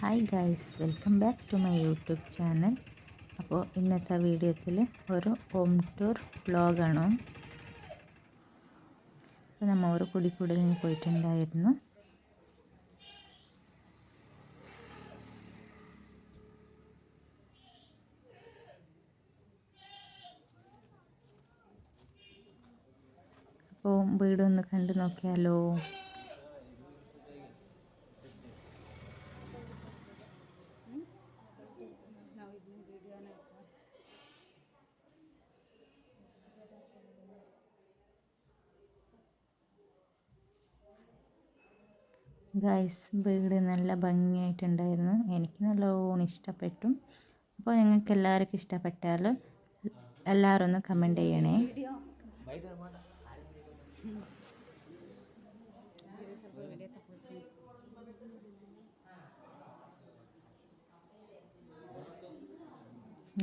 Hi guys, welcome back to my YouTube channel. അപ്പോൾ ഇന്നത്തെ വീഡിയോത്തിൽ ഒരു ഹോം ടൂർ വ്ലോഗാണ്. അപ്പോൾ നമ്മൾ ഒരു കുടിക്കൂടലിന് പോയിട്ടുണ്ടായിരുന്നു. അപ്പോൾ വീടൊന്ന് കണ്ടു നോക്കിയാലോ. ഗൈസ്, വീട് നല്ല ഭംഗിയായിട്ടുണ്ടായിരുന്നു. എനിക്ക് നല്ലോണം ഇഷ്ടപ്പെട്ടു. അപ്പോൾ നിങ്ങൾക്ക് എല്ലാവർക്കും ഇഷ്ടപ്പെട്ടാൽ എല്ലാവരും ഒന്ന് കമൻറ്റ് ചെയ്യണേ.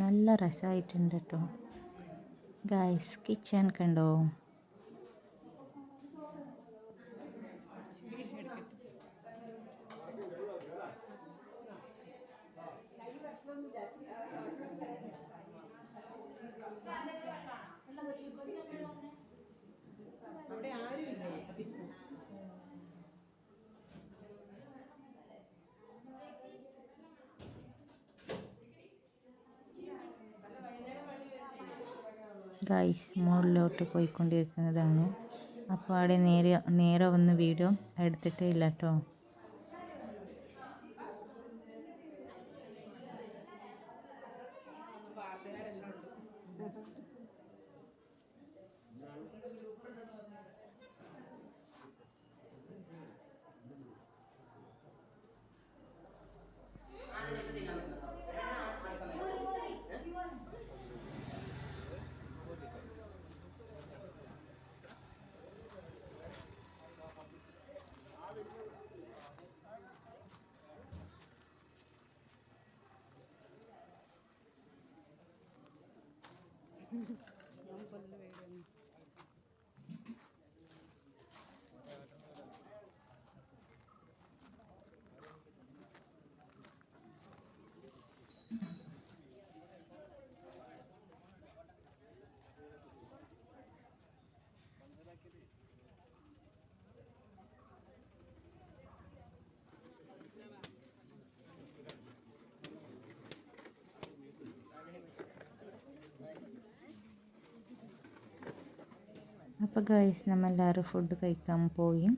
നല്ല രസമായിട്ടുണ്ട് കേട്ടോ ഗൈസ്. കിച്ചൺ കണ്ടോ? ഗൈസ്, മുകളിലോട്ട് പോയിക്കൊണ്ടിരിക്കുന്നതാണ്. അപ്പോൾ അവിടെ നേരെ വന്ന് വീഡിയോ എടുത്തിട്ടേ ഇല്ല കേട്ടോ. അപ്പോൾ ഗൈസ്, നമ്മളെല്ലാവരും ഫുഡ് കഴിക്കാൻ പോയി.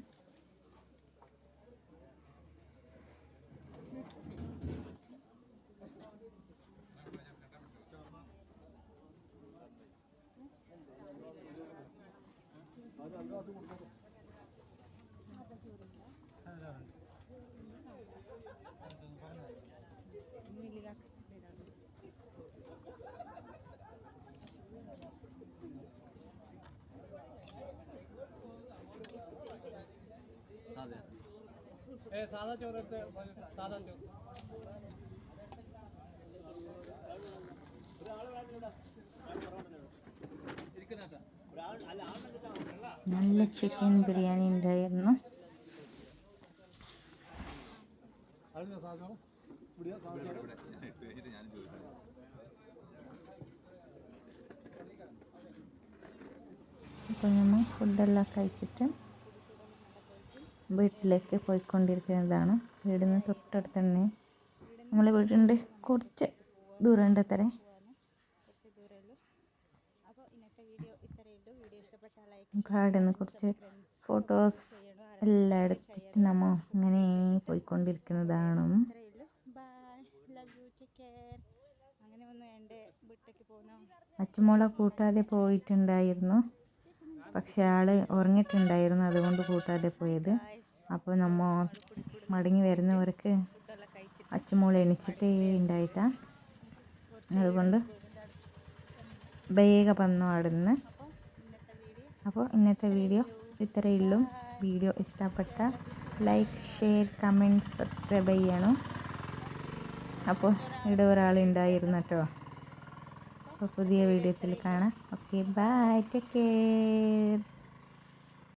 സാധാ ചോറ് സാധാ ചോറ് നല്ല ചിക്കൻ ബിരിയാണി ഉണ്ടായിരുന്നു. അപ്പോൾ നമ്മൾ ഫുഡെല്ലാം കഴിച്ചിട്ട് വീട്ടിലേക്ക് പോയിക്കൊണ്ടിരിക്കുന്നതാണ്. വീടിന് തൊട്ടടുത്ത് തന്നെ നമ്മളെ വീടുണ്ട്. കുറച്ച് ദൂരമുണ്ട് അത്ര. കാടിന്ന് കുറച്ച് ഫോട്ടോസ് എല്ലാം എടുത്തിട്ട് നമ്മൾ അങ്ങനെ പോയിക്കൊണ്ടിരിക്കുന്നതാണ്. അച്ചുമോളെ കൂട്ടാതെ പോയിട്ടുണ്ടായിരുന്നു, പക്ഷെ ആള് ഉറങ്ങിയിട്ടുണ്ടായിരുന്നു, അതുകൊണ്ട് കൂട്ടാതെ പോയത്. അപ്പോൾ നമ്മൾ മടങ്ങി വരുന്നവർക്ക് അച്ചുമോൾ എണിച്ചിട്ടേ ഉണ്ടായിട്ടാ, അതുകൊണ്ട് വേഗം വന്നു അവിടുന്ന്. അപ്പോൾ ഇന്നത്തെ വീഡിയോ ഇത്രയേ ഉള്ളൂ. വീഡിയോ ഇഷ്ടപ്പെട്ട ലൈക്ക്, ഷെയർ, കമൻറ്റ്, സബ്സ്ക്രൈബ് ചെയ്യണം. അപ്പോൾ ഇവിടെ ഒരാളുണ്ടായിരുന്നു കേട്ടോ. അപ്പോൾ പുതിയ വീഡിയോത്തിൽ കാണാം. Okay, bye, take care.